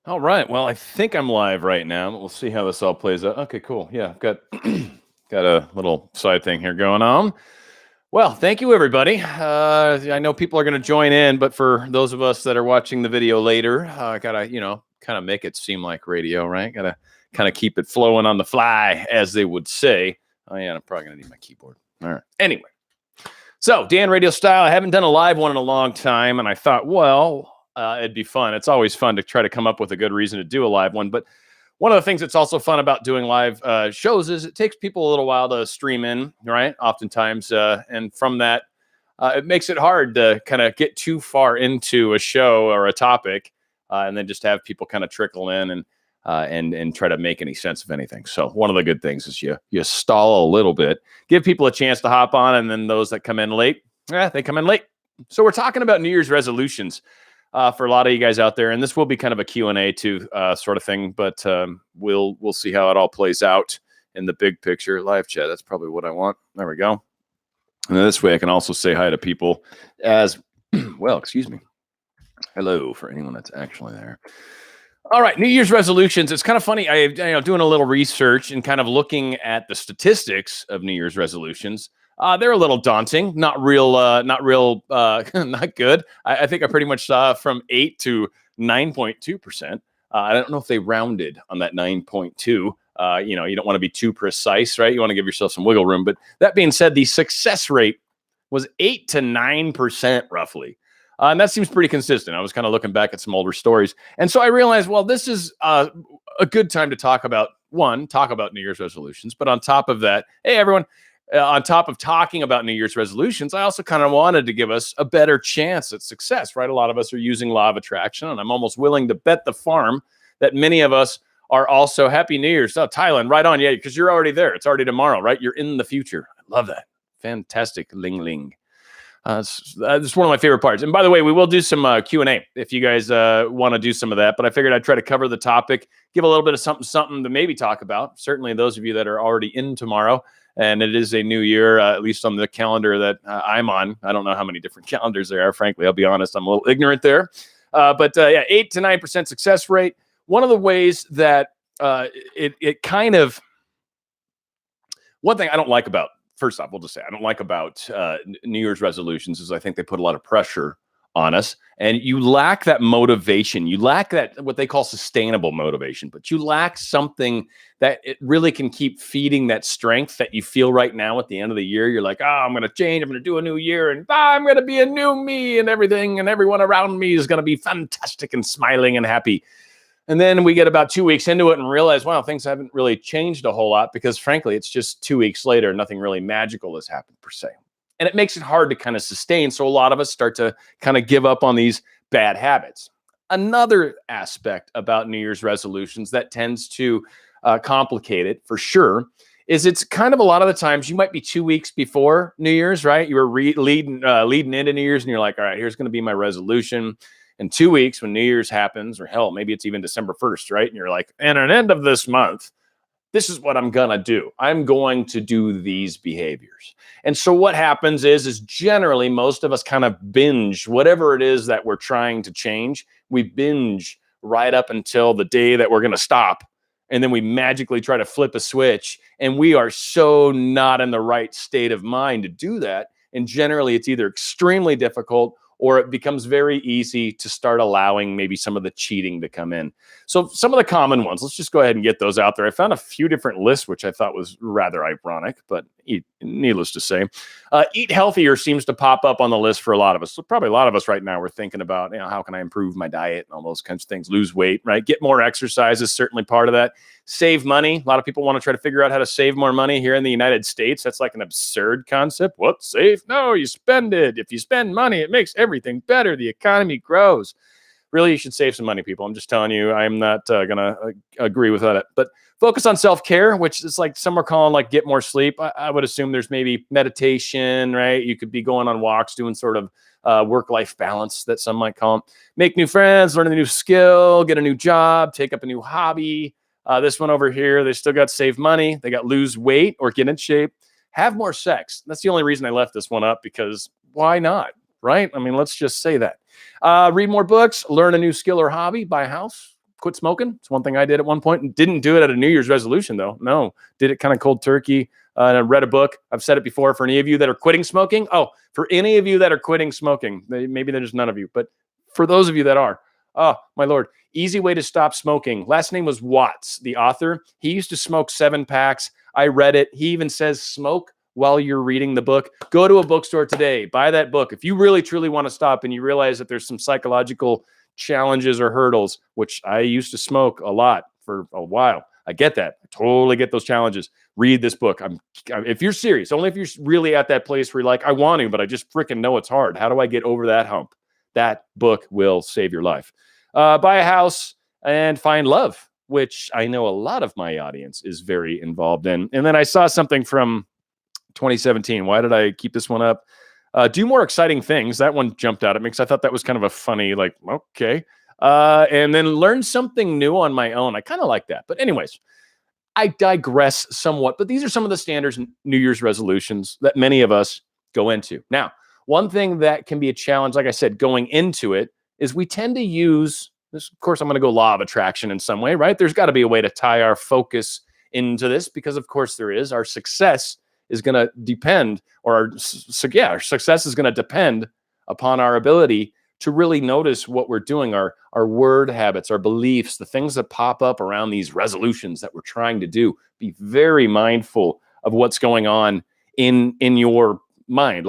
All right. Well, I think I'm live right now. We'll see how this all plays out. Okay, cool. Yeah, I've got got a little side thing here going on. Well, thank you, everybody. I know people are going to join in, but for those of us that are watching the video later, gotta kind of make it seem like radio, right? Gotta kind of keep it flowing on the fly, as they would say. Oh yeah, I'm probably gonna need my keyboard. All right. Anyway, so Dan RadioStyle. I haven't done a live one in a long time, and I thought, well, it'd be fun. It's always fun to try to come up with a good reason to do a live one, but one of the things that's also fun about doing live shows is it takes people a little while to stream in, right? Oftentimes, and from that, it makes it hard to kind of get too far into a show or a topic, and then just have people kind of trickle in and try to make any sense of anything. So one of the good things is you stall a little bit, give people a chance to hop on, and then those that come in late, they come in late. So we're talking about New Year's resolutions. For a lot of you guys out there, and this will be kind of a Q&A too, sort of thing, but we'll see how it all plays out in the big picture. Live chat, that's probably what I want. There we go. And this way I can also say hi to people as well. Excuse me. Hello for anyone that's actually there. All right, New Year's resolutions. It's kind of funny. Doing a little research and kind of looking at the statistics of New Year's resolutions. They're a little daunting, not real, not good. I think I pretty much saw from 8 to 9.2%. I don't know if they rounded on that 9.2. You don't want to be too precise, right? You want to give yourself some wiggle room. But that being said, the success rate was 8 to 9% roughly. And that seems pretty consistent. I was kind of looking back at some older stories. And so I realized, well, this is a good time to talk about New Year's resolutions. But on top of that, hey, everyone, on top of talking about New Year's resolutions, I also kind of wanted to give us a better chance at success, right? A lot of us are using law of attraction, and I'm almost willing to bet the farm that many of us are also Happy New Year's. Oh, Thailand, right on. Yeah, because you're already there. It's already tomorrow, right? You're in the future. I love that. Fantastic. Ling ling. It's one of my favorite parts. And by the way, we will do some Q&A if you guys want to do some of that. But I figured I'd try to cover the topic, give a little bit of something to maybe talk about. Certainly those of you that are already in tomorrow. And it is a new year, at least on the calendar that I'm on. I don't know how many different calendars there are. Frankly, I'll be honest, I'm a little ignorant there. But 8 to 9% success rate. One of the ways that it kind of, one thing I don't like about, first off, we'll just say I don't like about New Year's resolutions is I think they put a lot of pressure on us, and you lack that motivation. You lack that, what they call sustainable motivation, but you lack something that it really can keep feeding that strength that you feel right now at the end of the year. You're like, I'm going to change. I'm going to do a new year, and I'm going to be a new me, and everything, and everyone around me is going to be fantastic and smiling and happy. And then we get about 2 weeks into it and realize, wow, things haven't really changed a whole lot because, frankly, it's just 2 weeks later. Nothing really magical has happened per se. And it makes it hard to kind of sustain. So a lot of us start to kind of give up on these bad habits. Another aspect about New Year's resolutions that tends to complicate it for sure is it's kind of a lot of the times you might be 2 weeks before New Year's, right? You were leading into New Year's and you're like, all right, here's going to be my resolution. In 2 weeks when New Year's happens, or hell, maybe it's even December 1st, right? And you're like, and at the end of this month, this is what I'm going to do. I'm going to do these behaviors. And so what happens is generally most of us kind of binge whatever it is that we're trying to change. We binge right up until the day that we're going to stop. And then we magically try to flip a switch. And we are so not in the right state of mind to do that. And generally it's either extremely difficult or it becomes very easy to start allowing maybe some of the cheating to come in. So some of the common ones, let's just go ahead and get those out there. I found a few different lists, which I thought was rather ironic, but needless to say, eat healthier seems to pop up on the list for a lot of us. So probably a lot of us right now, we're thinking about, how can I improve my diet and all those kinds of things, lose weight, right? Get more exercise is certainly part of that. Save money. A lot of people want to try to figure out how to save more money here in the United States. That's like an absurd concept. What, save? No, you spend it. If you spend money, it makes everything better. The economy grows. Really, you should save some money, people. I'm just telling you, I'm not going to agree with that. But focus on self-care, which is like some are calling like get more sleep. I would assume there's maybe meditation, right? You could be going on walks, doing sort of work-life balance that some might call them. Make new friends, learn a new skill, get a new job, take up a new hobby. This one over here, they still got save money. They got lose weight or get in shape. Have more sex. That's the only reason I left this one up, because why not, right? I mean, let's just say that. Read more books, learn a new skill or hobby, buy a house, quit smoking. It's one thing I did at one point, and didn't do it at a New Year's resolution though. No, did it kind of cold turkey. And I read a book. I've said it before. For any of you that are quitting smoking, for any of you that are quitting smoking, maybe there's none of you, but for those of you that are, oh my Lord, Easy Way to Stop Smoking. Last name was Watts, the author. He used to smoke 7 packs. I read it. He even says smoke while you're reading the book. Go to a bookstore today, buy that book. If you really truly want to stop and you realize that there's some psychological challenges or hurdles, which I used to smoke a lot for a while. I get that. I totally get those challenges. Read this book. If you're serious, only if you're really at that place where you're like, I want to, but I just freaking know it's hard. How do I get over that hump? That book will save your life. Buy a house and find love, which I know a lot of my audience is very involved in. And then I saw something from 2017. Why did I keep this one up? Do more exciting things. That one jumped out at me because I thought that was kind of a funny, like, okay. And then learn something new on my own. I kind of like that. But anyways, I digress somewhat. But these are some of the standards New Year's resolutions that many of us go into. Now, one thing that can be a challenge, like I said, going into it, is we tend to use this. Of course, I'm going to go law of attraction in some way, right? There's got to be a way to tie our focus into this because, of course, there is. Our success is going to depend, or our success is going to depend upon our ability to really notice what we're doing, our word habits, our beliefs, the things that pop up around these resolutions that we're trying to do. Be very mindful of what's going on in your mind,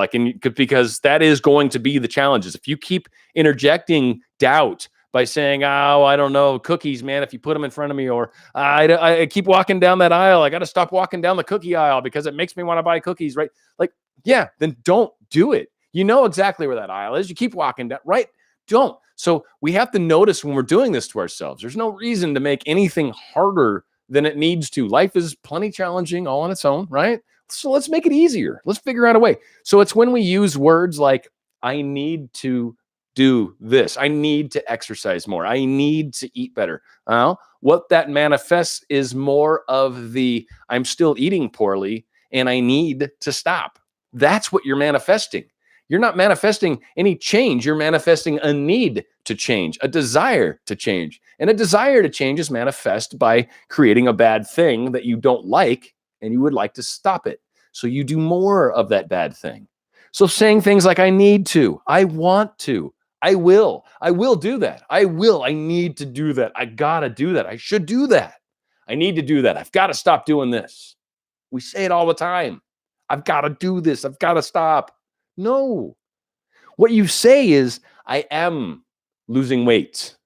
because that is going to be the challenges. If you keep interjecting doubt by saying, oh, I don't know, cookies, man, if you put them in front of me, or I keep walking down that aisle, I got to stop walking down the cookie aisle because it makes me want to buy cookies, right? Then don't do it. You know exactly where that aisle is. You keep walking down, right? Don't. So we have to notice when we're doing this to ourselves. There's no reason to make anything harder than it needs to. Life is plenty challenging all on its own, right? So let's make it easier. Let's figure out a way. So it's when we use words like, I need to do this. I need to exercise more. I need to eat better. What that manifests is more of the, I'm still eating poorly and I need to stop. That's what you're manifesting. You're not manifesting any change. You're manifesting a need to change, a desire to change. And a desire to change is manifest by creating a bad thing that you don't like and you would like to stop it. So you do more of that bad thing. So saying things like, I need to, I want to, I will do that. I need to do that. I gotta do that. I should do that. I need to do that. I've got to stop doing this. We say it all the time. I've got to do this. I've got to stop. No. What you say is, I am losing weight.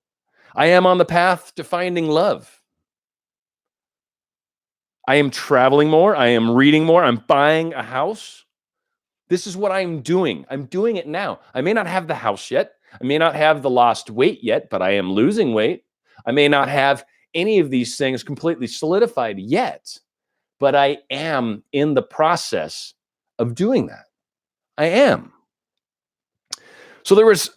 I am on the path to finding love. I am traveling more. I am reading more. I'm buying a house. This is what I'm doing. I'm doing it now. I may not have the house yet. I may not have the lost weight yet, but I am losing weight. I may not have any of these things completely solidified yet, but I am in the process of doing that. I am. So there was,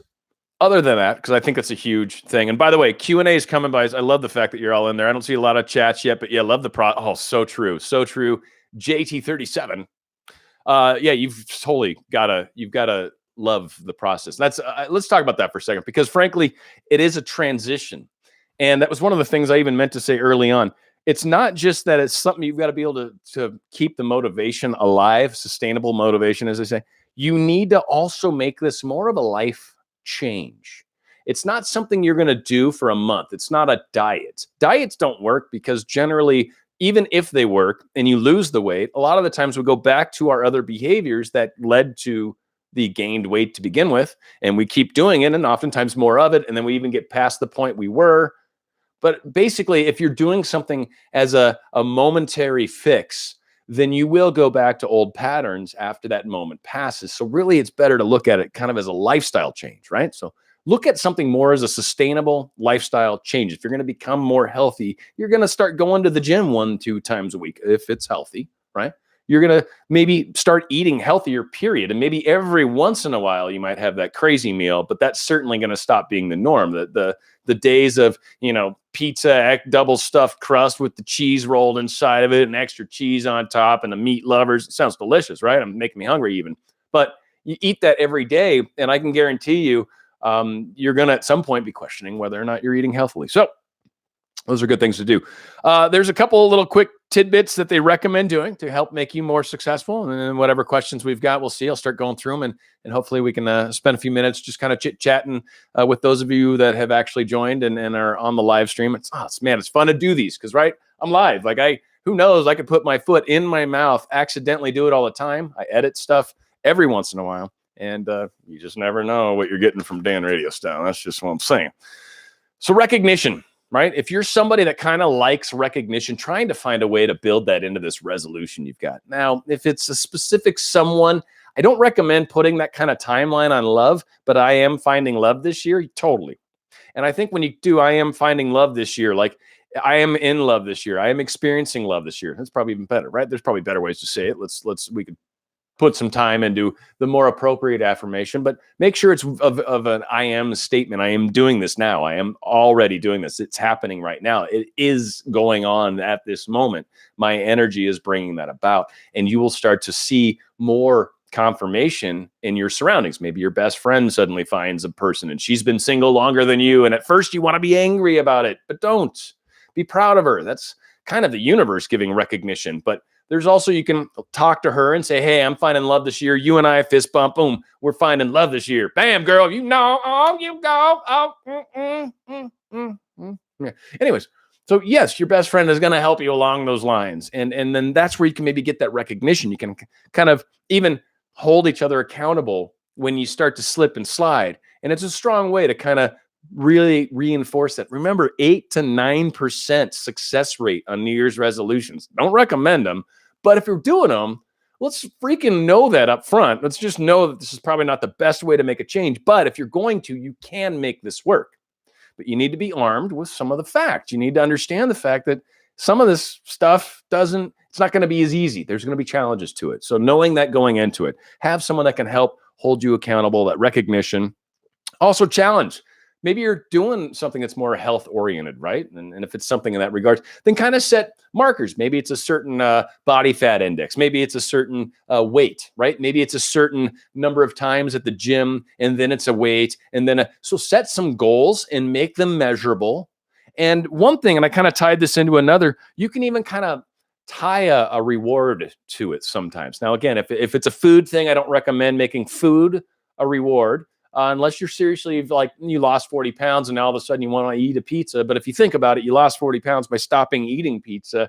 other than that, because I think that's a huge thing. And by the way, Q&A is coming by. I love the fact that you're all in there. I don't see a lot of chats yet, but yeah, love the Oh, so true. So true. JT37. You've totally you've gotta love the process. That's let's talk about that for a second, because frankly, it is a transition. And that was one of the things I even meant to say early on. It's not just that it's something you've got to be able to keep the motivation alive, sustainable motivation, as they say. You need to also make this more of a life change. It's not something you're going to do for a month. It's not a diet. Diets don't work because generally, even if they work and you lose the weight, a lot of the times we go back to our other behaviors that led to the gained weight to begin with, and we keep doing it, and oftentimes more of it, and then we even get past the point we were. But basically, if you're doing something as a momentary fix, then you will go back to old patterns after that moment passes. So really, it's better to look at it kind of as a lifestyle change, right? So look at something more as a sustainable lifestyle change. If you're going to become more healthy, you're going to start going to the gym 1-2 times a week, if it's healthy, right? You're going to maybe start eating healthier, period. And maybe every once in a while you might have that crazy meal, but that's certainly going to stop being the norm. The days of, pizza, double stuffed crust with the cheese rolled inside of it and extra cheese on top and the meat lovers. It sounds delicious, right? I'm making me hungry even. But you eat that every day, and I can guarantee you, you're going to at some point be questioning whether or not you're eating healthily. So Those are good things to do. There's a couple of little quick tidbits that they recommend doing to help make you more successful. And then whatever questions we've got, we'll see. I'll start going through them, and hopefully we can spend a few minutes just kind of chit-chatting with those of you that have actually joined and are on the live stream. It's fun to do these because, right, I'm live. Like who knows, I could put my foot in my mouth, accidentally do it all the time. I edit stuff every once in a while. And you just never know what you're getting from Dan RadioStyle. That's just what I'm saying. So recognition. Right? If you're somebody that kind of likes recognition, trying to find a way to build that into this resolution you've got. Now, if it's a specific someone, I don't recommend putting that kind of timeline on love, but I am finding love this year. Totally. And I think when you do, I am finding love this year, like I am in love this year. I am experiencing love this year. That's probably even better, right? There's probably better ways to say it. We could put some time into the more appropriate affirmation, but make sure it's of an I am statement. I am doing this now. I am already doing this. It's happening right now. It is going on at this moment. My energy is bringing that about, and you will start to see more confirmation in your surroundings. Maybe your best friend suddenly finds a person and she's been single longer than you. And at first you want to be angry about it, but don't. Be proud of her. That's kind of the universe giving recognition, but there's also, you can talk to her and say, hey, I'm finding love this year. You and I fist bump. Boom. We're finding love this year. Bam, girl. You know, oh, you go. Oh, Yeah. Anyways, so yes, your best friend is going to help you along those lines. And then that's where you can maybe get that recognition. You can kind of even hold each other accountable when you start to slip and slide. And it's a strong way to kind of really reinforce that. Remember, 8 to 9% success rate on New Year's resolutions. Don't recommend them, but if you're doing them, let's freaking know that up front. Let's just know that this is probably not the best way to make a change, but if you're going to, you can make this work. But you need to be armed with some of the facts. You need to understand the fact that some of this stuff it's not going to be as easy. There's going to be challenges to it. So knowing that going into it, have someone that can help hold you accountable, that recognition. Also challenge. Maybe you're doing something that's more health oriented, right? And if it's something in that regard, then kind of set markers. Maybe it's a certain body fat index. Maybe it's a certain weight, right? Maybe it's a certain number of times at the gym, and then it's a weight. And then, so set some goals and make them measurable. And one thing, and I kind of tied this into another, you can even kind of tie a reward to it sometimes. Now, again, if it's a food thing, I don't recommend making food a reward. Unless you're seriously like you lost 40 pounds and now all of a sudden you want to eat a pizza. But if you think about it, you lost 40 pounds by stopping eating pizza.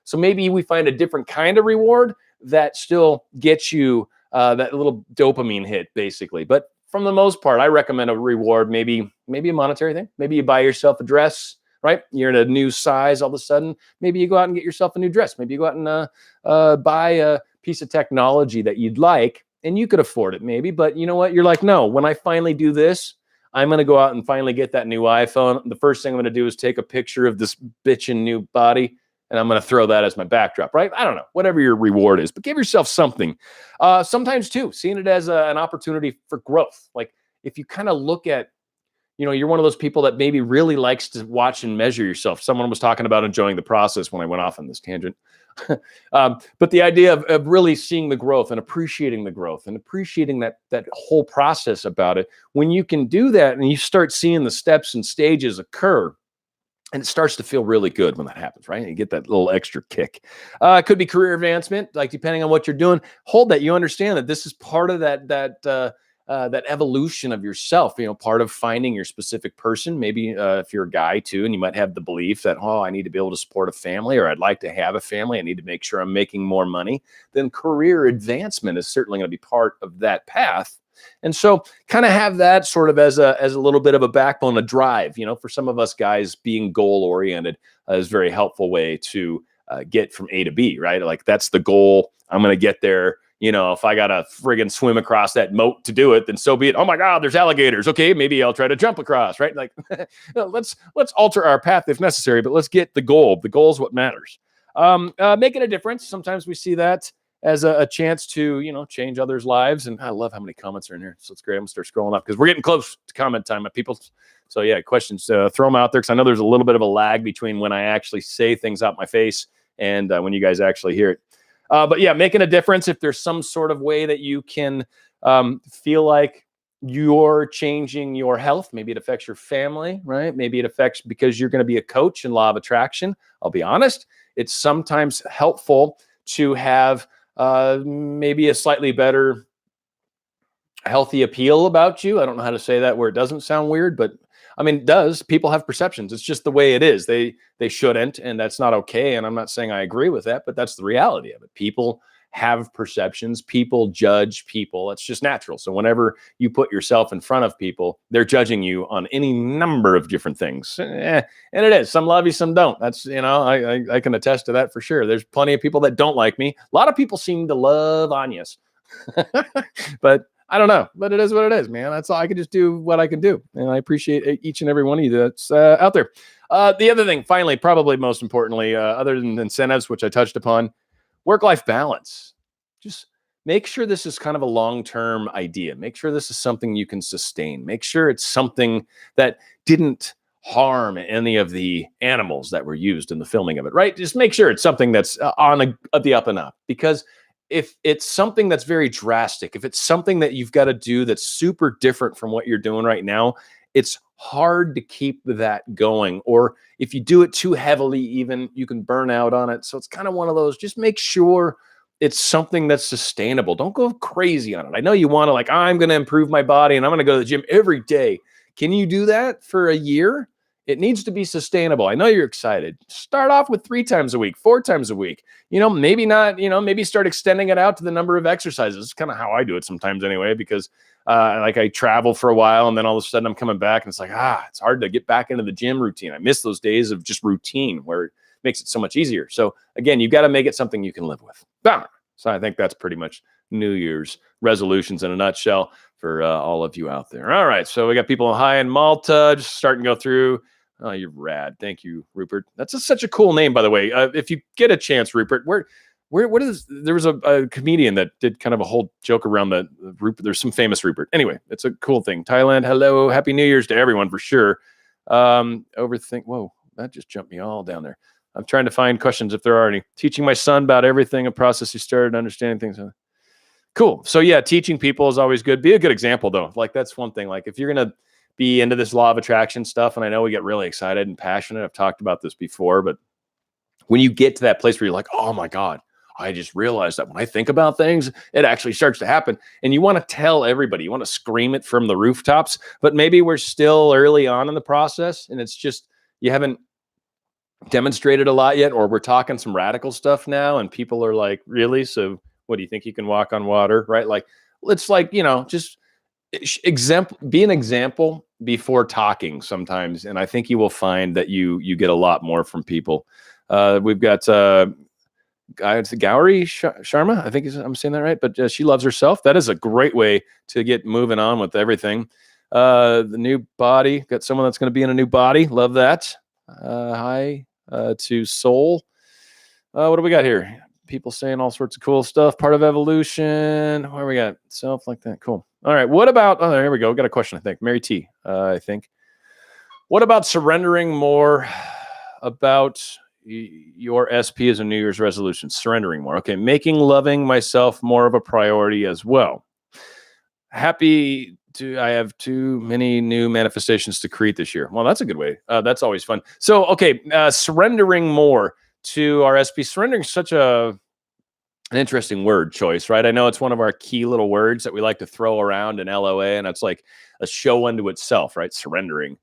So maybe we find a different kind of reward that still gets you that little dopamine hit, basically. But from the most part, I recommend a reward, maybe a monetary thing. Maybe you buy yourself a dress, right? You're in a new size all of a sudden. Maybe you go out and get yourself a new dress. Maybe you go out and buy a piece of technology that you'd like. And you could afford it maybe, but you know what? You're like, no, when I finally do this, I'm going to go out and finally get that new iPhone. The first thing I'm going to do is take a picture of this bitchin' new body, and I'm going to throw that as my backdrop, right? I don't know, whatever your reward is, but give yourself something. Sometimes too, seeing it as an opportunity for growth. Like if you kind of look at, you're one of those people that maybe really likes to watch and measure yourself. Someone was talking about enjoying the process when I went off on this tangent. But the idea of really seeing the growth and appreciating the growth and appreciating that whole process about it, when you can do that and you start seeing the steps and stages occur, and it starts to feel really good when that happens, right? You get that little extra kick. It could be career advancement, like depending on what you're doing. Hold that. You understand that this is part of that evolution of yourself, part of finding your specific person. Maybe if you're a guy too, and you might have the belief that, I need to be able to support a family, or I'd like to have a family. I need to make sure I'm making more money. Then career advancement is certainly going to be part of that path. And so kind of have that sort of as a little bit of a backbone, a drive, for some of us guys, being goal oriented is a very helpful way to get from A to B, right? Like that's the goal. I'm going to get there. If I got to friggin' swim across that moat to do it, then so be it. Oh my God, there's alligators. Okay, maybe I'll try to jump across, right? Like let's alter our path if necessary, but let's get the goal. The goal is what matters. Making a difference. Sometimes we see that as a chance to, change others' lives. And I love how many comments are in here. So it's great. I'm gonna start scrolling up because we're getting close to comment time, my people. So yeah, questions, throw them out there because I know there's a little bit of a lag between when I actually say things out my face and when you guys actually hear it. But yeah, making a difference. If there's some sort of way that you can feel like you're changing your health. Maybe it affects your family, right? Maybe it affects because you're going to be a coach in law of attraction. I'll be honest, it's sometimes helpful to have maybe a slightly better healthy appeal about you. I don't know how to say that where it doesn't sound weird, but I mean, it does. People have perceptions. It's just the way it is. They shouldn't, and that's not okay. And I'm not saying I agree with that, but that's the reality of it. People have perceptions. People judge people. It's just natural. So whenever you put yourself in front of people, they're judging you on any number of different things. And it is. Some love you, some don't. That's, I can attest to that for sure. There's plenty of people that don't like me. A lot of people seem to love Anya's. But I don't know, but it is what it is, man. That's all. I can just do what I can do. And I appreciate each and every one of you that's out there. The other thing, finally, probably most importantly, other than incentives, which I touched upon, work-life balance. Just make sure this is kind of a long-term idea. Make sure this is something you can sustain. Make sure it's something that didn't harm any of the animals that were used in the filming of it, right? Just make sure it's something that's on the up and up, because if it's something that's very drastic, if it's something that you've got to do that's super different from what you're doing right now, it's hard to keep that going. Or if you do it too heavily, even you can burn out on it. So it's kind of one of those, just make sure it's something that's sustainable. Don't go crazy on it. I know you want to I'm going to improve my body and I'm going to go to the gym every day. Can you do that for a year? It needs to be sustainable. I know you're excited. Start off with 3 times a week, 4 times a week. Maybe not, maybe start extending it out to the number of exercises. It's kind of how I do it sometimes anyway, because I travel for a while and then all of a sudden I'm coming back and it's it's hard to get back into the gym routine. I miss those days of just routine where it makes it so much easier. So again, you've got to make it something you can live with. So I think that's pretty much New Year's resolutions in a nutshell for all of you out there. All right. So we got people high in Malta, just starting to go through. Oh, you're rad. Thank you, Rupert. That's such a cool name, by the way. If you get a chance, Rupert, what is, there was a comedian that did kind of a whole joke around the Rupert. There's some famous Rupert. Anyway, it's a cool thing. Thailand, hello. Happy New Year's to everyone for sure. Whoa, that just jumped me all down there. I'm trying to find questions if there are any. Teaching my son about everything, a process he started understanding things. Cool. So yeah, teaching people is always good. Be a good example though. That's one thing. If you're going to be into this law of attraction stuff, and I know we get really excited and passionate. I've talked about this before, but when you get to that place where you're like, oh my God, I just realized that when I think about things, it actually starts to happen. And you want to tell everybody, you want to scream it from the rooftops, but maybe we're still early on in the process and it's just, you haven't demonstrated a lot yet, or we're talking some radical stuff now and people are like, really? So what do you think you can walk on water? Right? It's just be an example before talking sometimes. And I think you will find that you get a lot more from people. We've got Gauri Sharma. I think I'm saying that right, but she loves herself. That is a great way to get moving on with everything. The new body, got someone that's going to be in a new body. Love that. Hi to Soul. What do we got here? People saying all sorts of cool stuff. Part of evolution. Where we got self like that. Cool. All right. What about? Oh, there we go. Got a question. I think Mary T. I think. What about surrendering more? About your SP as a New Year's resolution. Surrendering more. Okay. Making loving myself more of a priority as well. I have too many new manifestations to create this year. Well, that's a good way. That's always fun. So, okay, surrendering more to our SP. Surrendering is such an interesting word choice, right? I know it's one of our key little words that we like to throw around in LOA, and it's like a show unto itself, right? Surrendering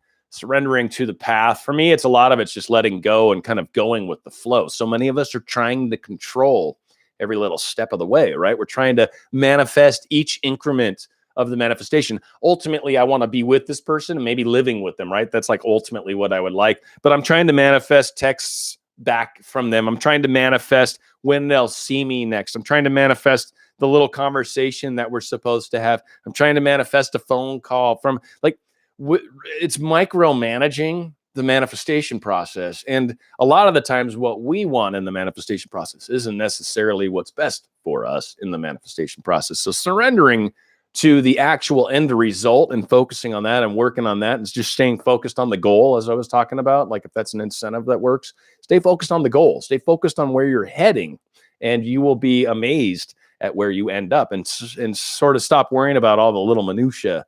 to the path. For me, it's a lot of it's just letting go and kind of going with the flow. So many of us are trying to control every little step of the way, right? We're trying to manifest each increment of the manifestation. Ultimately, I want to be with this person and maybe living with them, right? That's ultimately what I would like. But I'm trying to manifest texts back from them. I'm trying to manifest when they'll see me next. I'm trying to manifest the little conversation that we're supposed to have. I'm trying to manifest a phone call from it's micromanaging the manifestation process. And a lot of the times what we want in the manifestation process isn't necessarily what's best for us in the manifestation process. So surrendering to the actual end result and focusing on that and working on that and just staying focused on the goal, as I was talking about, if that's an incentive that works, stay focused on the goal, stay focused on where you're heading, and you will be amazed at where you end up and sort of stop worrying about all the little minutia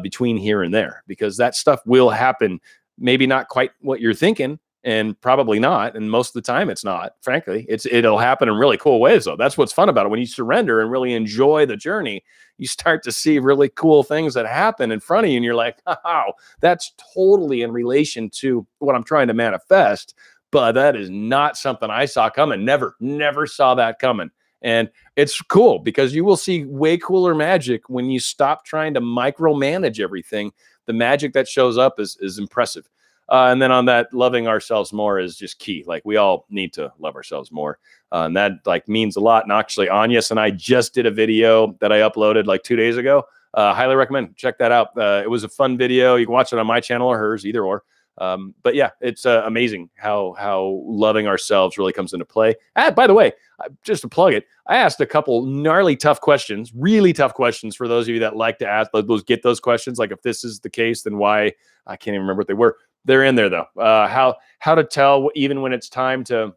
between here and there, because that stuff will happen. Maybe not quite what you're thinking, and probably not. And most of the time it's not, frankly. It'll happen in really cool ways, though. That's what's fun about it. When you surrender and really enjoy the journey, you start to see really cool things that happen in front of you. And you're like, wow, that's totally in relation to what I'm trying to manifest. But that is not something I saw coming. Never saw that coming. And it's cool because you will see way cooler magic when you stop trying to micromanage everything. The magic that shows up is impressive. And then on that, loving ourselves more is just key. Like, we all need to love ourselves more. And that like means a lot. And actually, Anyas and I just did a video that I uploaded like 2 days ago. Highly recommend. Check that out. It was a fun video. You can watch it on my channel or hers, either or. But yeah, it's amazing how loving ourselves really comes into play. By the way, just to plug it, I asked a couple gnarly tough questions, really tough questions for those of you that like to ask get those questions. Like, if this is the case, then why? I can't even remember what they were. They're in there though. How to tell even when it's time to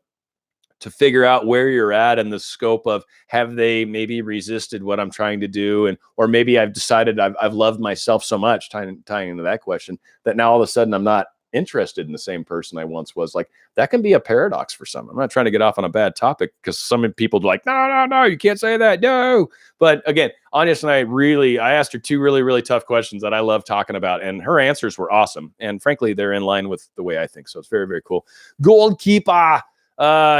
figure out where you're at in the scope of, have they maybe resisted what I'm trying to do, or maybe I've decided I've loved myself so much, tying into that question, that now all of a sudden I'm not interested in the same person I once was. Like, that can be a paradox for some. I'm not trying to get off on a bad topic, because some people are like, no, you can't say that, no. But again, Anyas and I asked her 2 really, really tough questions that I love talking about, and her answers were awesome. And frankly, they're in line with the way I think. So it's very, very cool. Goalkeeper.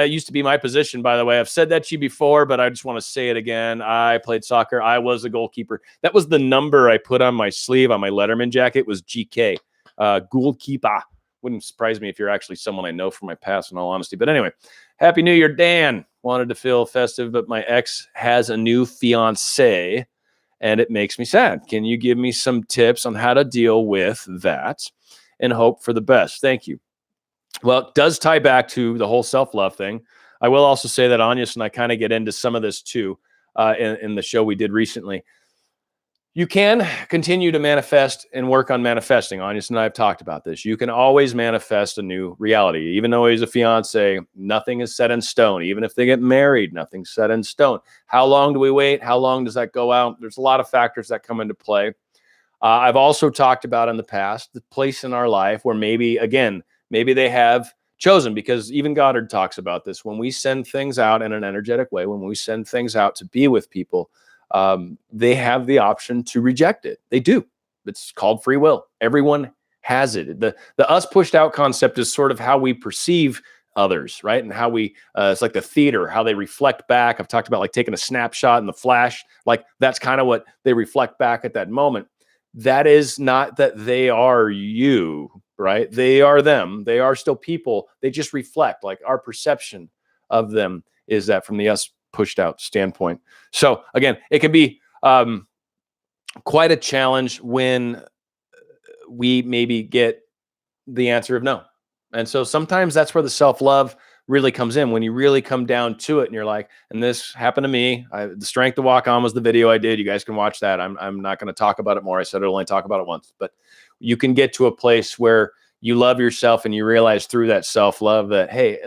Used to be my position, by the way. I've said that to you before, but I just want to say it again. I played soccer. I was a goalkeeper. That was the number I put on my sleeve on my Letterman jacket, was GK. Goalkeeper. Wouldn't surprise me if you're actually someone I know from my past, in all honesty. But anyway, Happy New Year, Dan. Wanted to feel festive, but my ex has a new fiance, and it makes me sad. Can you give me some tips on how to deal with that, and hope for the best? Thank you. Well, it does tie back to the whole self-love thing. I will also say that Anyas and I kind of get into some of this too in the show we did recently. You can continue to manifest and work on manifesting. Anyas and I have talked about this. You can always manifest a new reality. Even though he's a fiance, nothing is set in stone. Even if they get married, nothing's set in stone. How long do we wait? How long does that go out? There's a lot of factors that come into play. I've also talked about in the past the place in our life where maybe they have chosen, because even Goddard talks about this. When we send things out in an energetic way, when we send things out to be with people, they have the option to reject it. They do. It's called free will. Everyone has it. The us pushed out concept is sort of how we perceive others, right? And how we, it's like the theater, how they reflect back. I've talked about like taking a snapshot in the flash. Like, that's kind of what they reflect back at that moment. That is not that they are you, right? They are them. They are still people. They just reflect. Like, our perception of them is that from the us pushed out standpoint. So again, it can be quite a challenge when we maybe get the answer of no. And so sometimes that's where the self-love really comes in, when you really come down to it and you're like, and this happened to me. The Strength to Walk On was the video I did. You guys can watch that. I'm not going to talk about it more. I said I'd only talk about it once, but you can get to a place where you love yourself and you realize through that self-love that, hey,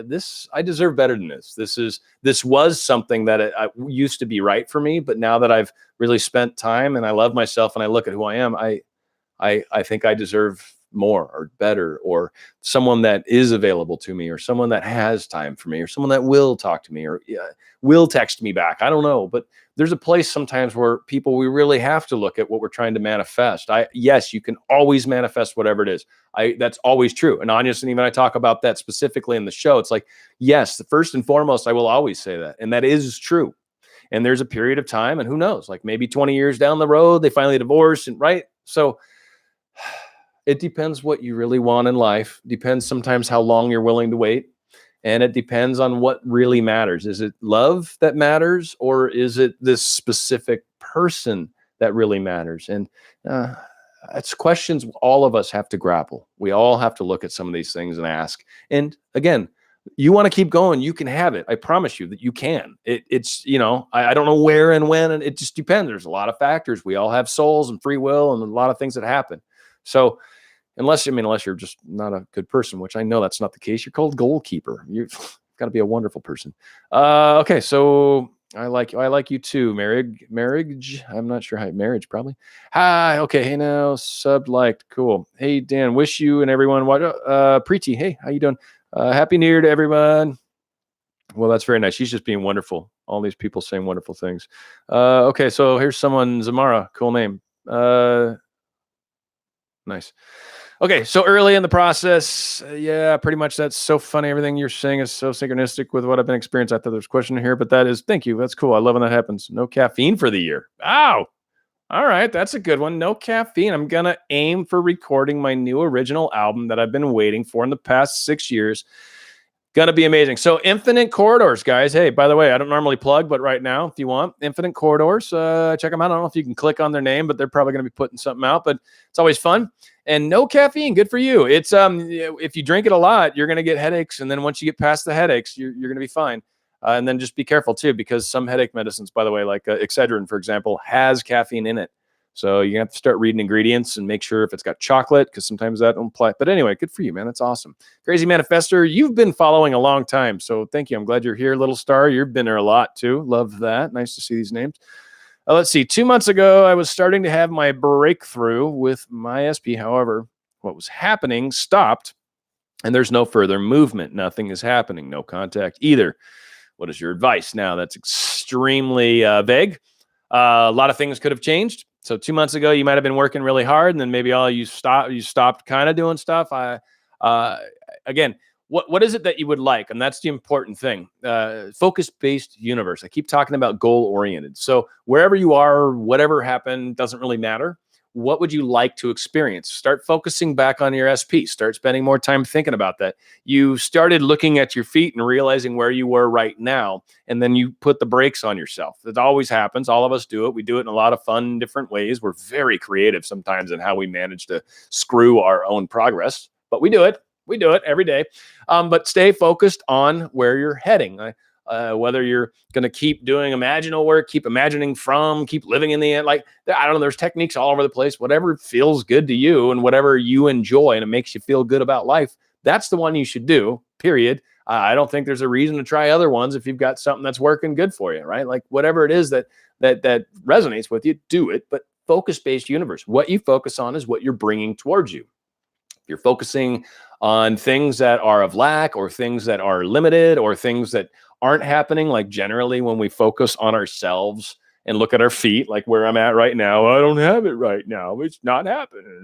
I deserve better than this. This was something that I used to be right for me, but now that I've really spent time and I love myself and I look at who I am, I think I deserve more or better, or someone that is available to me, or someone that has time for me, or someone that will talk to me, or will text me back. I don't know, but there's a place sometimes where we really have to look at what we're trying to manifest. Yes, you can always manifest whatever it is. That's always true. And Anyas and even I talk about that specifically in the show. It's like, yes, first and foremost, I will always say that. And that is true. And there's a period of time, and who knows, like maybe 20 years down the road, they finally divorce, and right. So it depends what you really want in life. Depends sometimes how long you're willing to wait. And it depends on what really matters. Is it love that matters, or is it this specific person that really matters? And it's questions all of us have to grapple. We all have to look at some of these things and ask. And again, you want to keep going, you can have it. I promise you that you can. It's, I don't know where and when, and it just depends. There's a lot of factors. We all have souls and free will and a lot of things that happen. So unless you're just not a good person, which I know that's not the case. You're called goalkeeper. You've got to be a wonderful person. Okay. So I like you too. Marriage. I'm not sure how marriage probably. Hi. Okay. Hey now. Sub liked. Cool. Hey Dan. Wish you and everyone. What? Preeti. Hey, how you doing? Happy New Year to everyone. Well, that's very nice. She's just being wonderful. All these people saying wonderful things. Okay. So here's someone. Zamara. Cool name. Nice. Okay, so early in the process, yeah, pretty much. That's so funny. Everything you're saying is so synchronistic with what I've been experiencing. I thought there's a question here, but that is, thank you. That's cool. I love when that happens. No caffeine for the year. Ow. All right, that's a good one. No caffeine. I'm going to aim for recording my new original album that I've been waiting for in the past 6 years. Gonna be amazing. So Infinite Corridors, guys. Hey, by the way, I don't normally plug, but right now, if you want Infinite Corridors, check them out. I don't know if you can click on their name, but they're probably gonna be putting something out. But it's always fun. And no caffeine, good for you. It's if you drink it a lot, you're gonna get headaches, and then once you get past the headaches, you're gonna be fine. And then just be careful too, because some headache medicines, by the way, like Excedrin, for example, has caffeine in it. So you have to start reading ingredients and make sure if it's got chocolate, because sometimes that don't apply. But anyway, good for you, man. That's awesome. Crazy Manifester, you've been following a long time. So thank you. I'm glad you're here, little star. You've been there a lot too. Love that. Nice to see these names. Let's see. 2 months ago, I was starting to have my breakthrough with my SP. However, what was happening stopped, and there's no further movement. Nothing is happening. No contact either. What is your advice? Now, that's extremely vague. A lot of things could have changed. So 2 months ago, you might have been working really hard, and then maybe you stopped kind of doing stuff. Again, what is it that you would like? And that's the important thing. Focus-based universe. I keep talking about goal-oriented. So wherever you are, whatever happened, doesn't really matter. What would you like to experience? Start focusing back on your SP. Start spending more time thinking about that. You started looking at your feet and realizing where you were right now, and then you put the brakes on yourself. It always happens. All of us do it. We do it in a lot of fun, different ways. We're very creative sometimes in how we manage to screw our own progress, but we do it. We do it every day. But stay focused on where you're heading. Whether you're going to keep doing imaginal work, keep imagining from, keep living in the end. Like, I don't know, there's techniques all over the place. Whatever feels good to you and whatever you enjoy and it makes you feel good about life, that's the one you should do, period. I don't think there's a reason to try other ones if you've got something that's working good for you, right? Like whatever it is that resonates with you, do it. But focus-based universe, what you focus on is what you're bringing towards you. If you're focusing on things that are of lack or things that are limited or things that aren't happening, like generally when we focus on ourselves and look at our feet, like where I'm at right now, I don't have it right now. It's not happening.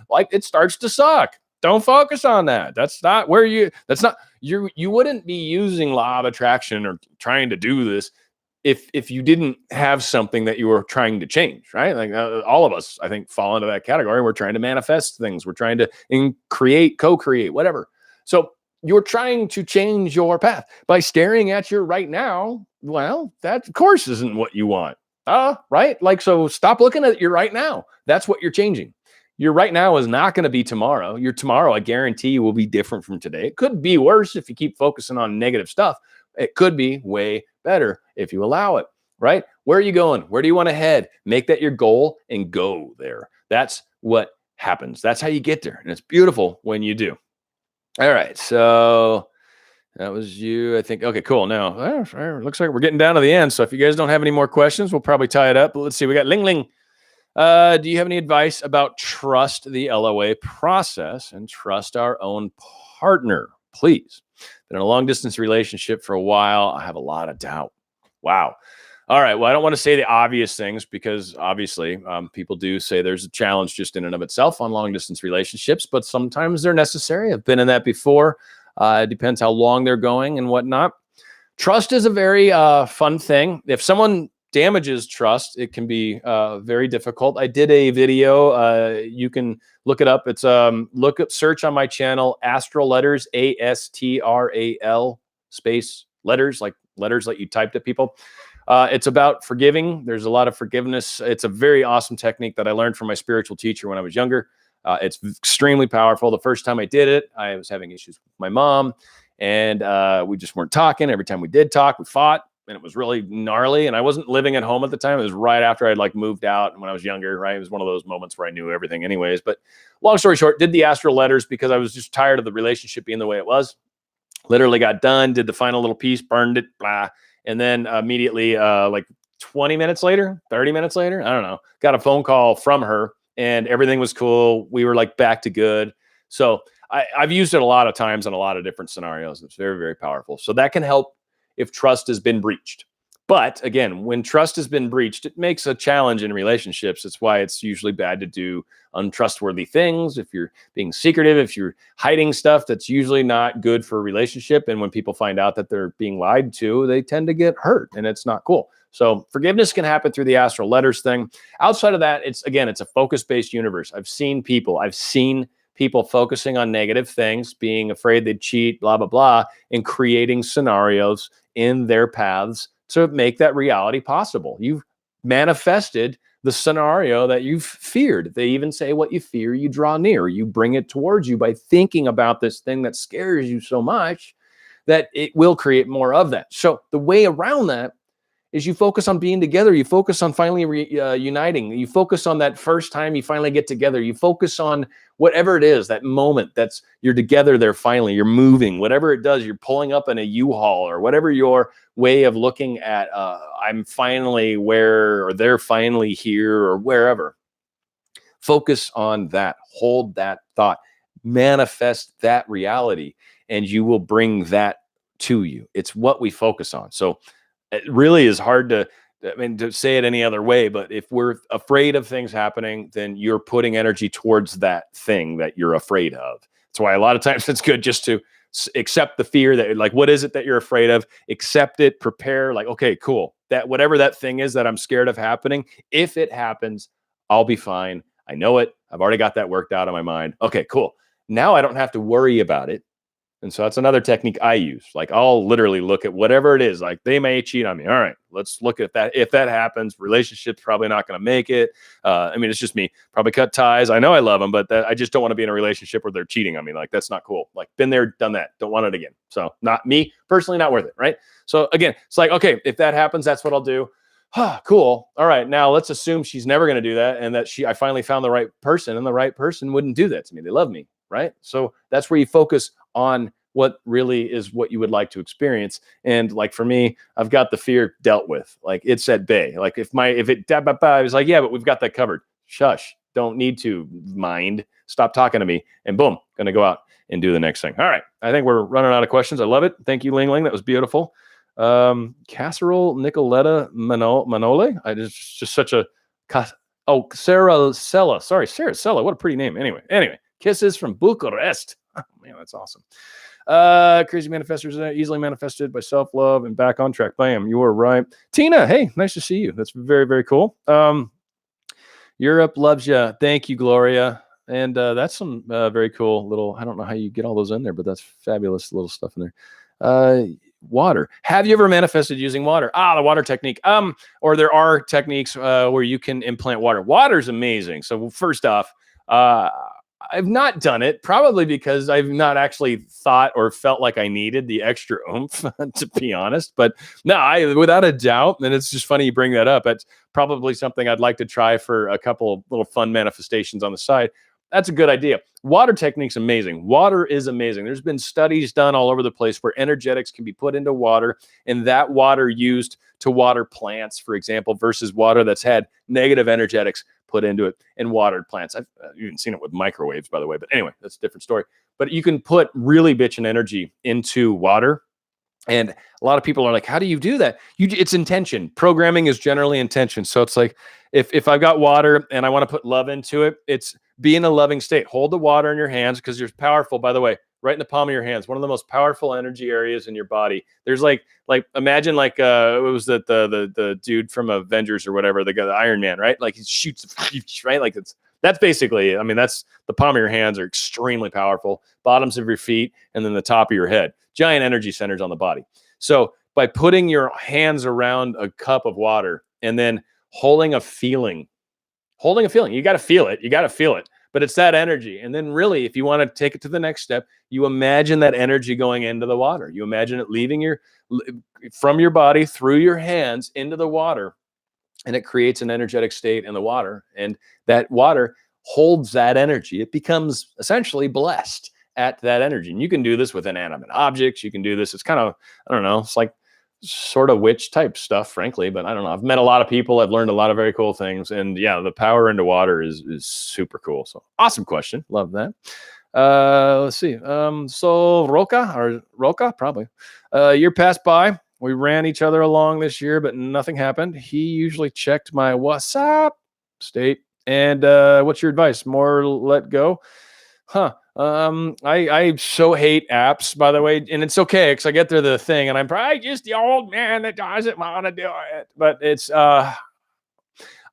Like it starts to suck. Don't focus on that. That's not you wouldn't be using law of attraction or trying to do this if you didn't have something that you were trying to change, right? Like all of us, I think, fall into that category. We're trying to manifest things. We're trying to create, co-create, whatever. So you're trying to change your path by staring at your right now. Well, that of course isn't what you want. Right? Like, so stop looking at your right now. That's what you're changing. Your right now is not going to be tomorrow. Your tomorrow, I guarantee you, will be different from today. It could be worse if you keep focusing on negative stuff. It could be way better if you allow it, right? Where are you going? Where do you want to head? Make that your goal and go there. That's what happens. That's how you get there. And it's beautiful when you do. All right. So that was you, I think. Okay, cool. Now, looks like we're getting down to the end. So if you guys don't have any more questions, we'll probably tie it up. But let's see. We got Ling Ling. Do you have any advice about trust the LOA process and trust our own partner, please? Been in a long distance relationship for a while. I have a lot of doubt. Wow. All right. Well, I don't want to say the obvious things because obviously people do say there's a challenge just in and of itself on long distance relationships, but sometimes they're necessary. I've been in that before. It depends how long they're going and whatnot. Trust is a very fun thing. If someone damages trust, it can be very difficult. I did a video. You can look it up. It's search on my channel, Astral Letters, ASTRAL space letters, like letters that you typed at people. It's about forgiving. There's a lot of forgiveness. It's a very awesome technique that I learned from my spiritual teacher when I was younger. It's extremely powerful. The first time I did it, I was having issues with my mom, and we just weren't talking. Every time we did talk, we fought, and it was really gnarly. And I wasn't living at home at the time. It was right after I'd like moved out, and when I was younger, right? It was one of those moments where I knew everything anyways. But long story short, did the Astral Letters because I was just tired of the relationship being the way it was. Literally got done, did the final little piece, burned it, blah. And then immediately, like 20 minutes later, 30 minutes later, I don't know, got a phone call from her and everything was cool. We were like back to good. So I've used it a lot of times in a lot of different scenarios. It's very, very powerful. So that can help if trust has been breached. But again, when trust has been breached, it makes a challenge in relationships. It's why it's usually bad to do untrustworthy things. If you're being secretive, if you're hiding stuff, that's usually not good for a relationship. And when people find out that they're being lied to, they tend to get hurt and it's not cool. So forgiveness can happen through the astral letters thing. Outside of that, it's a focus-based universe. I've seen people focusing on negative things, being afraid they'd cheat, blah, blah, blah, and creating scenarios in their paths to make that reality possible. You've manifested the scenario that you've feared. They even say what you fear, you draw near. You bring it towards you by thinking about this thing that scares you so much that it will create more of that. So the way around that is you focus on being together. You focus on finally uniting. You focus on that first time you finally get together. You focus on whatever it is, that moment that's you're together there finally, you're moving, whatever it does, you're pulling up in a U-Haul or whatever your way of looking at I'm finally where, or they're finally here, or wherever. Focus on that. Hold that thought. Manifest that reality, and you will bring that to you. It's what we focus on. So it really is hard to say it any other way, but if we're afraid of things happening, then you're putting energy towards that thing that you're afraid of. That's why a lot of times it's good just to accept the fear that, like, what is it that you're afraid of? Accept it, prepare, like, okay, cool. That whatever that thing is that I'm scared of happening, if it happens, I'll be fine. I know it. I've already got that worked out in my mind. Okay, cool. Now I don't have to worry about it. And so that's another technique I use. Like, I'll literally look at whatever it is. Like, they may cheat on me. All right, let's look at that. If that happens, relationship's probably not going to make it. It's just me. Probably cut ties. I know I love them, but I just don't want to be in a relationship where they're cheating on me. Like, that's not cool. Like, been there, done that. Don't want it again. So not me personally, not worth it. Right. So again, it's like, okay, if that happens, that's what I'll do. Cool. All right. Now let's assume she's never going to do that. And that I finally found the right person, and the right person wouldn't do that to me. They love me. Right. So that's where you focus on what really is what you would like to experience. And like for me, I've got the fear dealt with. Like, it's at bay. Like if it I was like, yeah, but we've got that covered. Shush. Don't need to mind. Stop talking to me. And boom, gonna go out and do the next thing. All right. I think we're running out of questions. I love it. Thank you, Ling Ling. That was beautiful. Casserole Nicoletta Manole. I just such a Sarah Sella. Sorry, Sarah Sella. What a pretty name. Anyway, kisses from Bucharest. Oh, man, that's awesome. Crazy manifestors are easily manifested by self-love and back on track. Bam, you are right. Tina, hey, nice to see you. That's very, very cool. Europe loves you. Thank you, Gloria. And that's some very cool little, I don't know how you get all those in there, but that's fabulous little stuff in there. Water. Have you ever manifested using water? The water technique. Or there are techniques where you can implant water. Water's amazing. So first off, I've not done it, probably because I've not actually thought or felt like I needed the extra oomph, to be honest. But no, without a doubt, and it's just funny you bring that up. It's probably something I'd like to try for a couple little fun manifestations on the side. That's a good idea. Water technique's amazing. Water is amazing. There's been studies done all over the place where energetics can be put into water, and that water used to water plants, for example, versus water that's had negative energetics put into it and watered plants. I've even seen it with microwaves, by the way. But anyway, that's a different story. But you can put really bitchin' energy into water. And a lot of people are like, how do you do that? It's intention. Programming is generally intention. So it's like, if I've got water and I want to put love into it, it's be in a loving state. Hold the water in your hands, because you're powerful, by the way, right in the palm of your hands. One of the most powerful energy areas in your body. There's like imagine like what was that the dude from Avengers or whatever, the guy, the Iron Man, right? Like he shoots, right? Like that's basically, that's the palm of your hands are extremely powerful, bottoms of your feet, and then the top of your head. Giant energy centers on the body. So by putting your hands around a cup of water and then holding a feeling, you got to feel it. But it's that energy. And then really, if you want to take it to the next step, you imagine that energy going into the water. You imagine it leaving from your body through your hands into the water. And it creates an energetic state in the water. And that water holds that energy. It becomes essentially blessed at that energy. And you can do this with inanimate objects. You can do this. It's kind of, I don't know, it's like sort of witch type stuff, frankly, but I don't know. I've met a lot of people. I've learned a lot of very cool things. And yeah, the power into water is super cool. So awesome question. Love that. Let's see. So Roca, probably. Year passed by. We ran each other along this year, but nothing happened. He usually checked my what's up state. And what's your advice? More let go? Huh. I so hate apps, by the way, and it's okay because I get through the thing, and I'm probably just the old man that doesn't want to do it. But it's I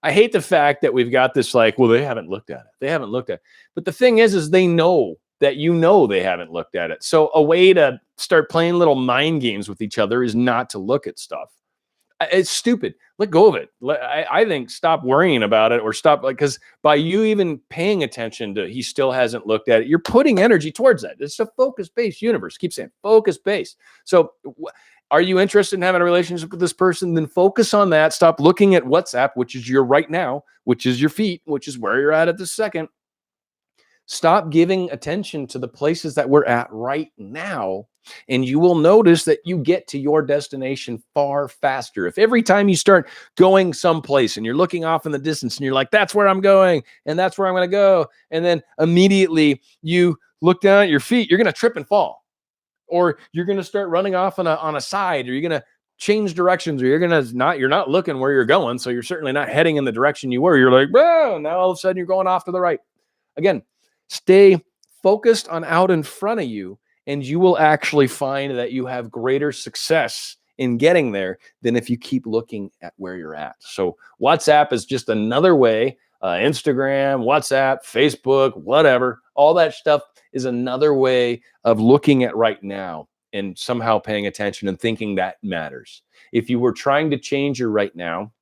hate the fact that we've got this like, well, they haven't looked at it. They haven't looked at it. But the thing is they know that they haven't looked at it. So a way to start playing little mind games with each other is not to look at stuff. It's stupid. Let go of it. I think stop worrying about it or stop, because by you even paying attention to he still hasn't looked at it, you're putting energy towards that. It's a focus-based universe. Keep saying focus-based. So are you interested in having a relationship with this person? Then focus on that. Stop looking at WhatsApp, which is your right now, which is your feet, which is where you're at this second. Stop giving attention to the places that we're at right now, and you will notice that you get to your destination far faster. If every time you start going someplace and you're looking off in the distance and you're like, that's where I'm going and that's where I'm going to go, and then immediately you look down at your feet, you're going to trip and fall, or you're going to start running off on a side, or you're going to change directions, or you're not looking where you're going, so you're certainly not heading in the direction you were. You're like, whoa, now all of a sudden you're going off to the right. Again, stay focused on out in front of you, and you will actually find that you have greater success in getting there than if you keep looking at where you're at. So WhatsApp is just another way. Instagram, WhatsApp, Facebook, whatever, all that stuff is another way of looking at right now and somehow paying attention and thinking that matters. If you were trying to change your right now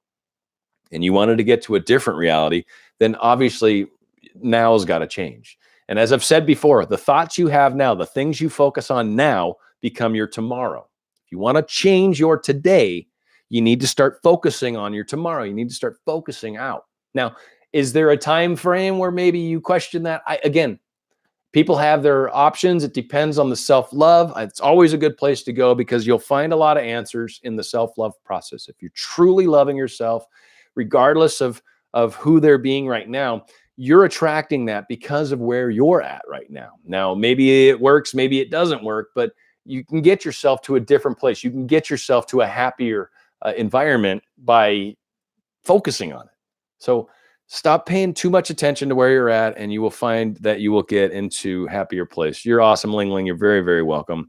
and you wanted to get to a different reality, then obviously now's got to change. And as I've said before, the thoughts you have now, the things you focus on now become your tomorrow. If you want to change your today, you need to start focusing on your tomorrow. You need to start focusing out. Now, is there a time frame where maybe you question that? Again, people have their options. It depends on the self-love. It's always a good place to go because you'll find a lot of answers in the self-love process. If you're truly loving yourself, regardless of who they're being right now, you're attracting that because of where you're at right now. Now, maybe it works, maybe it doesn't work, but you can get yourself to a different place. You can get yourself to a happier environment by focusing on it. So stop paying too much attention to where you're at, and you will find that you will get into a happier place. You're awesome, Ling Ling. You're very, very welcome.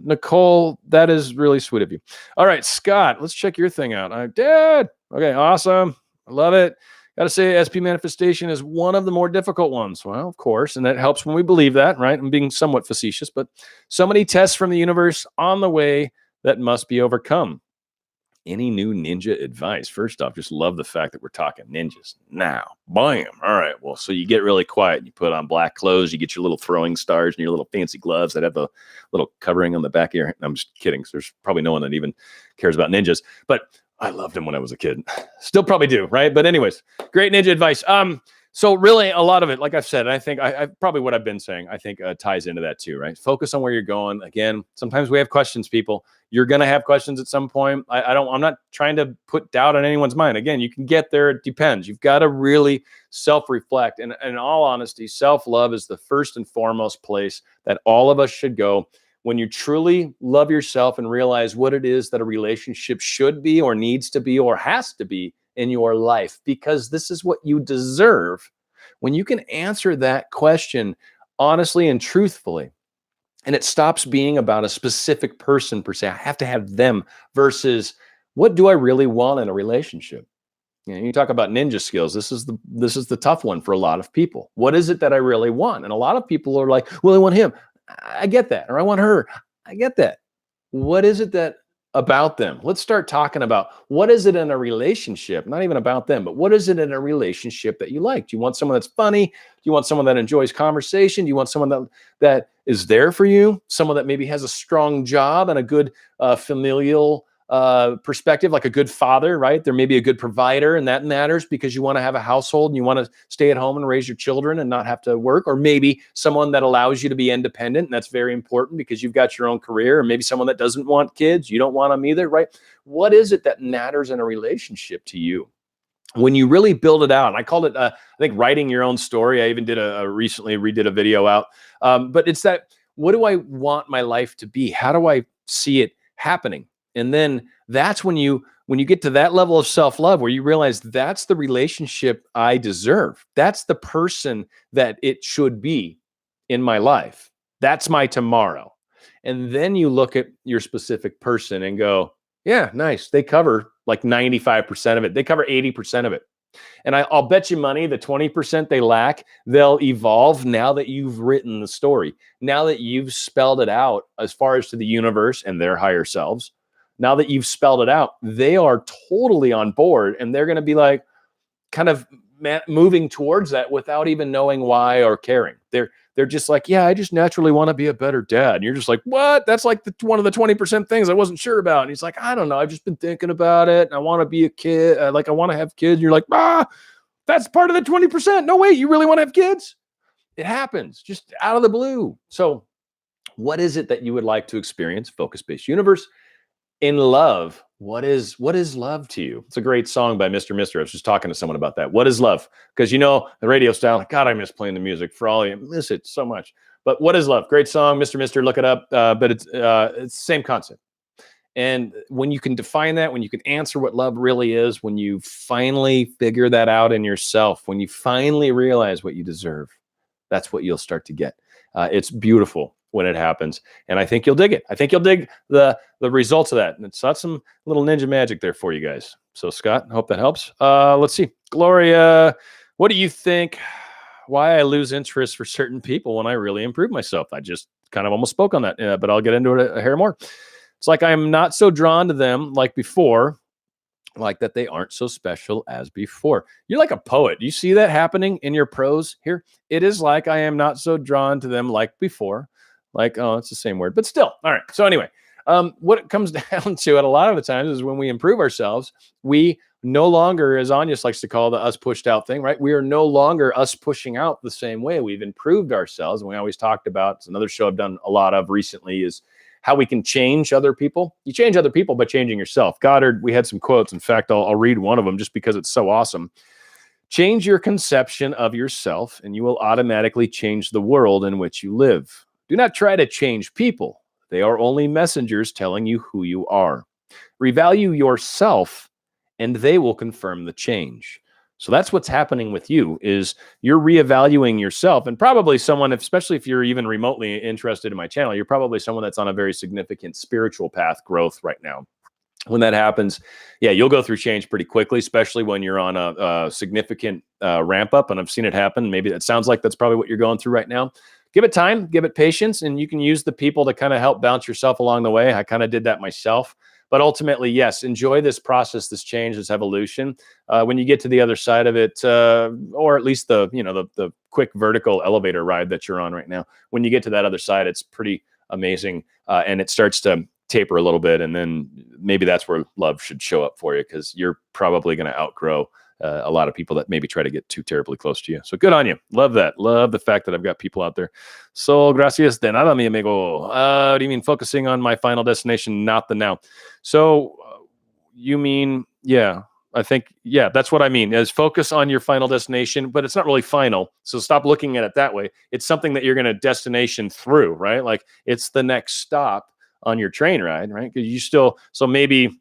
Nicole, that is really sweet of you. All right, Scott, let's check your thing out. Dad. Okay, awesome. I love it. Got to say, SP manifestation is one of the more difficult ones. Well, of course, and that helps when we believe that, right? I'm being somewhat facetious, but so many tests from the universe on the way that must be overcome. Any new ninja advice? First off, just love the fact that we're talking ninjas now. Bam. All right. Well, so you get really quiet. You put on black clothes. You get your little throwing stars and your little fancy gloves that have the little covering on the back of your hand. I'm just kidding. So there's probably no one that even cares about ninjas. But I loved them when I was a kid. Still probably do, right? But anyways, great ninja advice. So really a lot of it, like I've said, I think I probably what I've been saying, I think ties into that too, right? Focus on where you're going. Again, sometimes we have questions, people. You're going to have questions at some point. I'm not trying to put doubt on anyone's mind. Again, you can get there. It depends. You've got to really self-reflect. And in all honesty, self-love is the first and foremost place that all of us should go. When you truly love yourself and realize what it is that a relationship should be or needs to be or has to be in your life, because this is what you deserve. When you can answer that question honestly and truthfully, and it stops being about a specific person per se, I have to have them, versus what do I really want in a relationship? You talk about ninja skills. This is the tough one for a lot of people. What is it that I really want? And a lot of people are like, well, I want him. I get that. Or I want her. I get that. What is it that about them? Let's start talking about what is it in a relationship, not even about them, but what is it in a relationship that you like? Do you want someone that's funny? Do you want someone that enjoys conversation? Do you want someone that is there for you? Someone that maybe has a strong job and a good familial perspective, like a good father, right? There may be a good provider, and that matters because you want to have a household and you want to stay at home and raise your children and not have to work. Or maybe someone that allows you to be independent, and that's very important because you've got your own career. Or maybe someone that doesn't want kids, you don't want them either, right? What is it that matters in a relationship to you? When you really build it out, and I called it, I think, writing your own story. I even did recently redid a video out. But it's that, what do I want my life to be? How do I see it happening? And then that's when you get to that level of self-love where you realize that's the relationship I deserve. That's the person that it should be in my life. That's my tomorrow. And then you look at your specific person and go, yeah, nice. They cover like 95% of it. They cover 80% of it. And I'll bet you money the 20% they lack, they'll evolve now that you've written the story. Now that you've spelled it out as far as to the universe and their higher selves. Now that you've spelled it out, they are totally on board, and they're going to be like kind of moving towards that without even knowing why or caring. They're just like, yeah, I just naturally want to be a better dad. And you're just like, what? That's like one of the 20% things I wasn't sure about. And he's like, I don't know. I've just been thinking about it. And I want to be a kid. I want to have kids. And you're like, that's part of the 20%. No, wait, you really want to have kids? It happens just out of the blue. So what is it that you would like to experience? Focus-based universe. In love, what is love to you? It's a great song by Mr. Mister. I was just talking to someone about that. What is love? Because the RadioStyle, God, I miss playing the music for all of you. I miss it so much. But what is love? Great song, Mr. Mister. Look it up. But it's the same concept. And when you can define that, when you can answer what love really is, when you finally figure that out in yourself, when you finally realize what you deserve, that's what you'll start to get. It's beautiful when it happens, and I think you'll dig it. I think you'll dig the results of that. And it's not some little ninja magic there for you guys. So Scott, I hope that helps. Let's see, Gloria, what do you think? Why I lose interest for certain people when I really improve myself? I just kind of almost spoke on that, but I'll get into it a hair more. It's like I'm not so drawn to them like before, like that they aren't so special as before. You're like a poet. You see that happening in your prose here? It is like I am not so drawn to them like before. Like, oh, it's the same word, but still. All right. So anyway, what it comes down to at a lot of the times is when we improve ourselves, we no longer, as Anya likes to call the us pushed out thing, right? We are no longer us pushing out the same way. We've improved ourselves. And we always talked about, it's another show I've done a lot of recently, is how we can change other people. You change other people by changing yourself. Goddard, we had some quotes. In fact, I'll read one of them just because it's so awesome. Change your conception of yourself, and you will automatically change the world in which you live. Do not try to change people. They are only messengers telling you who you are. Revalue yourself, and they will confirm the change. So that's what's happening with you, is you're reevaluating yourself. And probably someone, especially if you're even remotely interested in my channel, you're probably someone that's on a very significant spiritual path growth right now. When that happens, yeah, you'll go through change pretty quickly, especially when you're on a significant ramp up. And I've seen it happen. Maybe it sounds like that's probably what you're going through right now. Give it time, give it patience, and you can use the people to kind of help bounce yourself along the way. I kind of did that myself. But ultimately, yes, enjoy this process, this change, this evolution. When you get to the other side of it, or at least the quick vertical elevator ride that you're on right now, when you get to that other side, it's pretty amazing. And it starts to taper a little bit. And then maybe that's where love should show up for you, because you're probably going to outgrow a lot of people that maybe try to get too terribly close to you. So good on you. Love that. Love the fact that I've got people out there. So gracias de nada, mi amigo. What do you mean focusing on my final destination, not the now? So you mean, yeah, I think, yeah, that's what I mean, is focus on your final destination, but it's not really final. So stop looking at it that way. It's something that you're going to destination through, right? Like it's the next stop on your train ride, right? Because you still, so maybe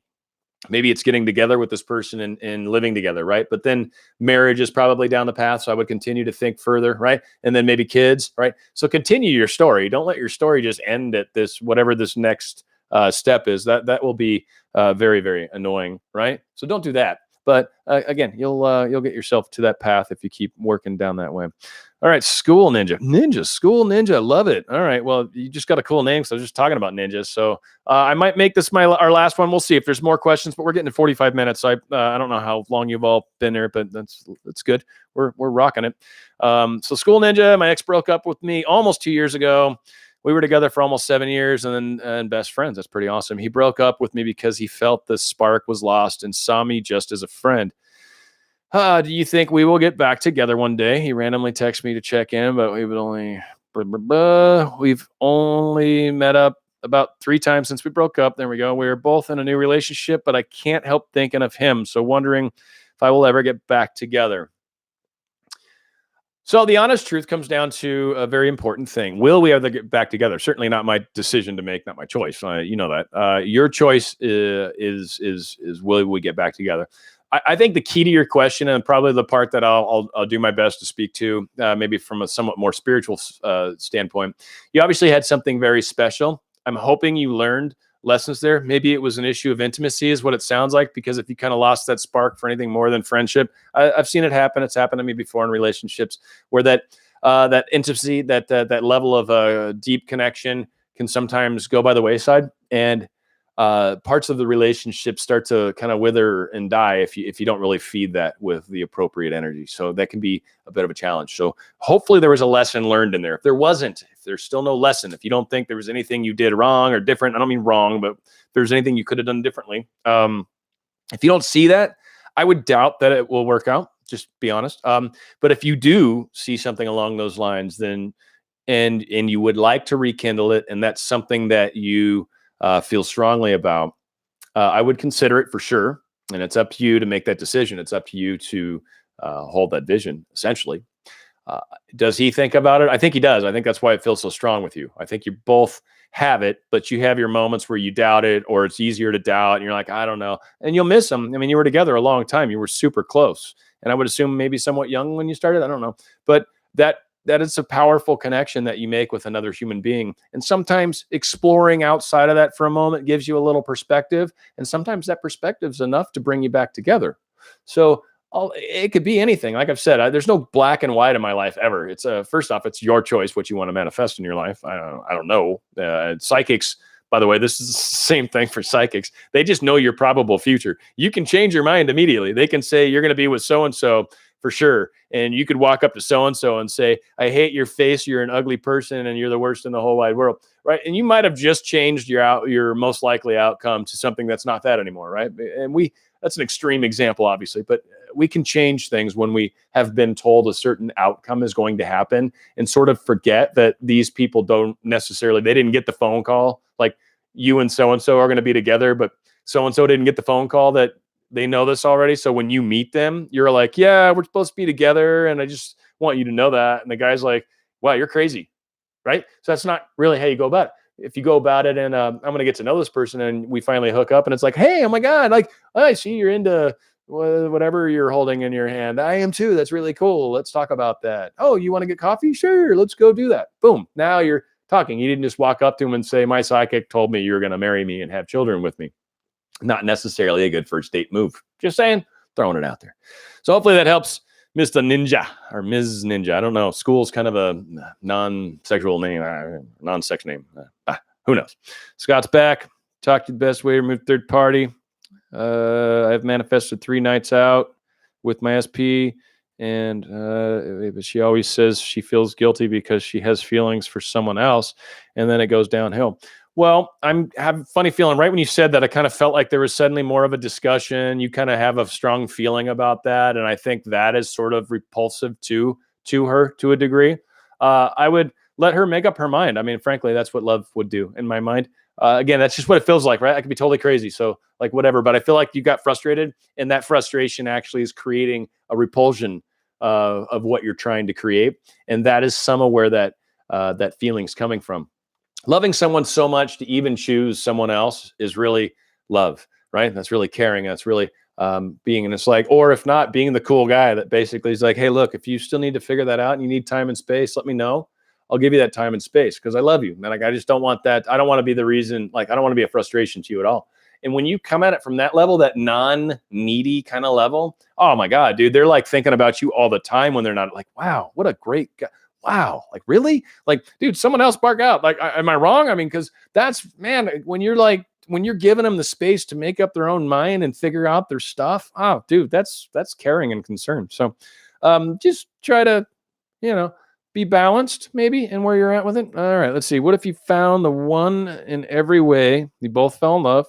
it's getting together with this person and living together, right? But then marriage is probably down the path. So I would continue to think further, right? And then maybe kids, right? So continue your story. Don't let your story just end at this, whatever this next step is. That will be very, very annoying, right? So don't do that. But again, you'll get yourself to that path if you keep working down that way. All right, School Ninja, School Ninja, love it. All right, well, you just got a cool name, so I was just talking about ninjas. So I might make this our last one. We'll see if there's more questions, but we're getting to 45 minutes. So I don't know how long you've all been there, but that's good. We're rocking it. So School Ninja, my ex broke up with me almost 2 years ago. we were together for almost 7 years and best friends. That's pretty awesome. He broke up with me because he felt the spark was lost and saw me just as a friend. Do you think we will get back together one day? He randomly texted me to check in, but we've only met up about 3 times since we broke up. There we go. We're both in a new relationship, but I can't help thinking of him. So wondering if I will ever get back together. So the honest truth comes down to a very important thing. Will we ever get back together? Certainly not my decision to make, not my choice. You know that. Your choice is will we get back together? I think the key to your question, and probably the part that I'll do my best to speak to, maybe from a somewhat more spiritual standpoint, you obviously had something very special. I'm hoping you learned lessons there. Maybe it was an issue of intimacy is what it sounds like, because if you kind of lost that spark for anything more than friendship, I've seen it happen. It's happened to me before in relationships where that intimacy, that level of deep connection can sometimes go by the wayside, and parts of the relationship start to kind of wither and die if you don't really feed that with the appropriate energy. So that can be a bit of a challenge. So hopefully there was a lesson learned in there. If there wasn't, if there's still no lesson, if you don't think there was anything you did wrong or different, I don't mean wrong, but if there's anything you could have done differently, if you don't see that, I would doubt that it will work out. Just be honest. But if you do see something along those lines, then and you would like to rekindle it, and that's something that you feel strongly about, I would consider it for sure. And it's up to you to make that decision. It's up to you to hold that vision, essentially. Does he think about it? I think he does. I think that's why it feels so strong with you. I think you both have it, but you have your moments where you doubt it, or it's easier to doubt. And you're like, I don't know. And you'll miss him. I mean, you were together a long time. You were super close. And I would assume maybe somewhat young when you started. I don't know. But that is a powerful connection that you make with another human being. And sometimes exploring outside of that for a moment gives you a little perspective. And sometimes that perspective is enough to bring you back together. So it could be anything. Like I've said, there's no black and white in my life ever. It's first off, it's your choice what you want to manifest in your life. I don't know. Psychics, by the way, this is the same thing for psychics. They just know your probable future. You can change your mind immediately. They can say you're going to be with so-and-so for sure. And you could walk up to so-and-so and say, I hate your face. You're an ugly person and you're the worst in the whole wide world. Right. And you might have just changed your most likely outcome to something that's not that anymore. Right. And that's an extreme example, obviously, but we can change things when we have been told a certain outcome is going to happen and sort of forget that these people don't necessarily, they didn't get the phone call. Like you and so are going to be together, but so-and-so didn't get the phone call that they know this already. So when you meet them, you're like, yeah, we're supposed to be together. And I just want you to know that. And the guy's like, wow, you're crazy. Right. So that's not really how you go about it. If you go about it and I'm going to get to know this person and we finally hook up and it's like, hey, oh my God, like, I see you're into whatever you're holding in your hand. I am too. That's really cool. Let's talk about that. Oh, you want to get coffee? Sure. Let's go do that. Boom. Now you're talking. You didn't just walk up to him and say, my psychic told me you're going to marry me and have children with me. Not necessarily a good first date move. Just saying, throwing it out there. So hopefully that helps Mr. Ninja or Ms. Ninja. I don't know. School's kind of a non-sexual name, non-sex name. Who knows? Scott's back. Talk to the best way to remove third party. I've manifested 3 nights out with my SP, and she always says she feels guilty because she has feelings for someone else, and then it goes downhill. Well, I have a funny feeling. Right when you said that, I kind of felt like there was suddenly more of a discussion. You kind of have a strong feeling about that, and I think that is sort of repulsive to her to a degree. I would let her make up her mind. I mean, frankly, that's what love would do in my mind. Again, that's just what it feels like, right? I could be totally crazy. So like whatever, but I feel like you got frustrated, and that frustration actually is creating a repulsion of what you're trying to create. And that is some of where that feeling's coming from. Loving someone so much to even choose someone else is really love, right? That's really caring. That's really being, and it's like, or if not, being the cool guy that basically is like, hey, look, if you still need to figure that out and you need time and space, let me know. I'll give you that time and space because I love you. And like, I just don't want that. I don't want to be the reason, like, I don't want to be a frustration to you at all. And when you come at it from that level, that non-needy kind of level, oh my God, dude, they're like thinking about you all the time when they're not like, wow, what a great guy. Wow. Like, really? Like, dude, someone else bark out. Like, am I wrong? I mean, because that's, man, when you're giving them the space to make up their own mind and figure out their stuff. Oh, dude, that's caring and concern. So just try to, be balanced maybe in where you're at with it? All right, let's see. What if you found the one in every way, you both fell in love,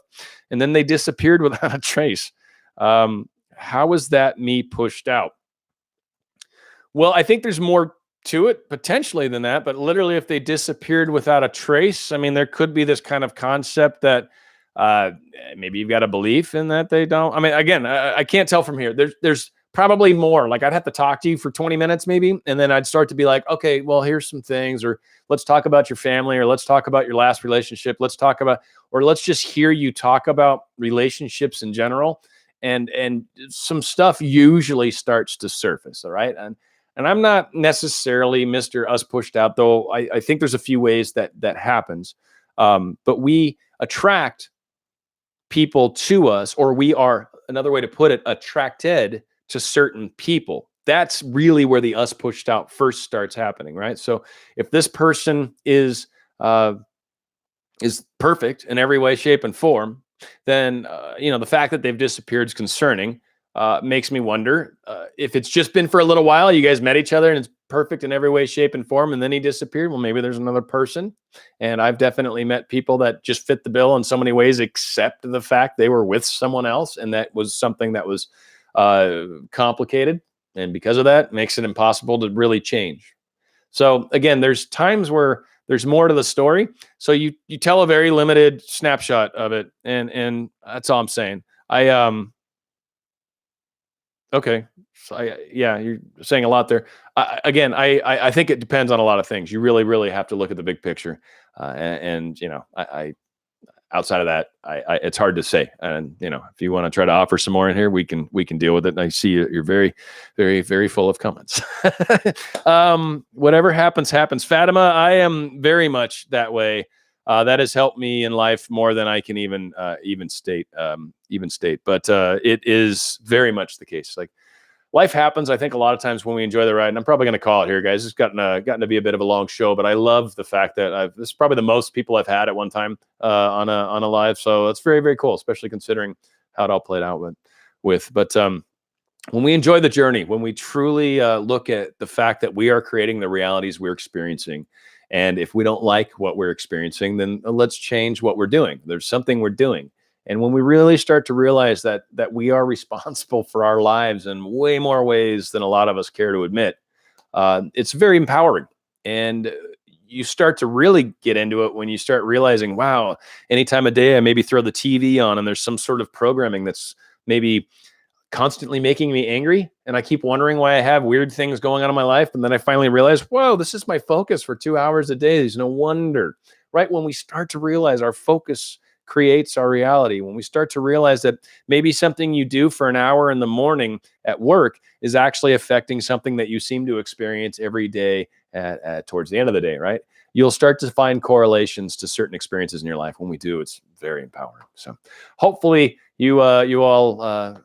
and then they disappeared without a trace? How was that me pushed out? Well, I think there's more to it potentially than that, but literally, if they disappeared without a trace, I mean, there could be this kind of concept that uh, maybe you've got a belief in that they don't. I mean, again, I can't tell from here. There's probably more. Like I'd have to talk to you for 20 minutes maybe, and then I'd start to be like, okay, well, here's some things, or let's talk about your family, or let's talk about your last relationship. Let's talk about, or let's just hear you talk about relationships in general, and some stuff usually starts to surface. All right, and I'm not necessarily Mr. Us pushed out, though I think there's a few ways that happens. But we attract people to us, or we are, another way to put it, attracted to certain people. That's really where the us pushed out first starts happening, right? So if this person is perfect in every way, shape, and form, then the fact that they've disappeared is concerning. Makes me wonder if it's just been for a little while. You guys met each other and it's perfect in every way, shape, and form, and then he disappeared. Well, maybe there's another person. And I've definitely met people that just fit the bill in so many ways, except the fact they were with someone else, and that was something that was complicated. And because of that, makes it impossible to really change. So again, there's times where there's more to the story. So you tell a very limited snapshot of it, and that's all I'm saying. Okay. So yeah, you're saying a lot there. I think it depends on a lot of things. You really, really have to look at the big picture. And I outside of that, it's hard to say. And if you want to try to offer some more in here, we can deal with it. And I see you're very, very, very full of comments. Whatever happens, happens. Fatima, I am very much that way. That has helped me in life more than I can even state. But it is very much the case. Like life happens. I think a lot of times when we enjoy the ride, and I'm probably going to call it here, guys. It's gotten to be a bit of a long show, but I love the fact that this is probably the most people I've had at one time on a live. So that's very, very cool, especially considering how it all played out with. But when we enjoy the journey, when we truly look at the fact that we are creating the realities we're experiencing. And if we don't like what we're experiencing, then let's change what we're doing. There's something we're doing. And when we really start to realize that we are responsible for our lives in way more ways than a lot of us care to admit, it's very empowering. And you start to really get into it when you start realizing, wow, any time of day I maybe throw the TV on and there's some sort of programming that's maybe constantly making me angry, and I keep wondering why I have weird things going on in my life. And then I finally realize, whoa, this is my focus for 2 hours a day. There's no wonder, right? When we start to realize our focus creates our reality, when we start to realize that maybe something you do for an hour in the morning at work is actually affecting something that you seem to experience every day at towards the end of the day, right? You'll start to find correlations to certain experiences in your life. When we do, it's very empowering. So hopefully you all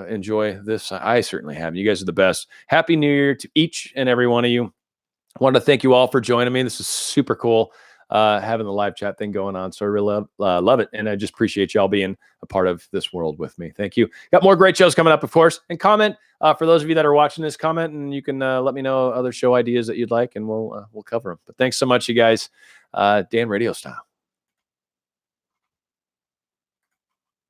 enjoy this. I certainly have. You guys are the best. Happy New Year to each and every one of you. I wanted to thank you all for joining me. This is super cool, having the live chat thing going on. So I really love it. And I just appreciate y'all being a part of this world with me. Thank you. Got more great shows coming up, of course. And comment, for those of you that are watching this, comment, and you can let me know other show ideas that you'd like, and we'll cover them. But thanks so much, you guys. Dan, Radio Style.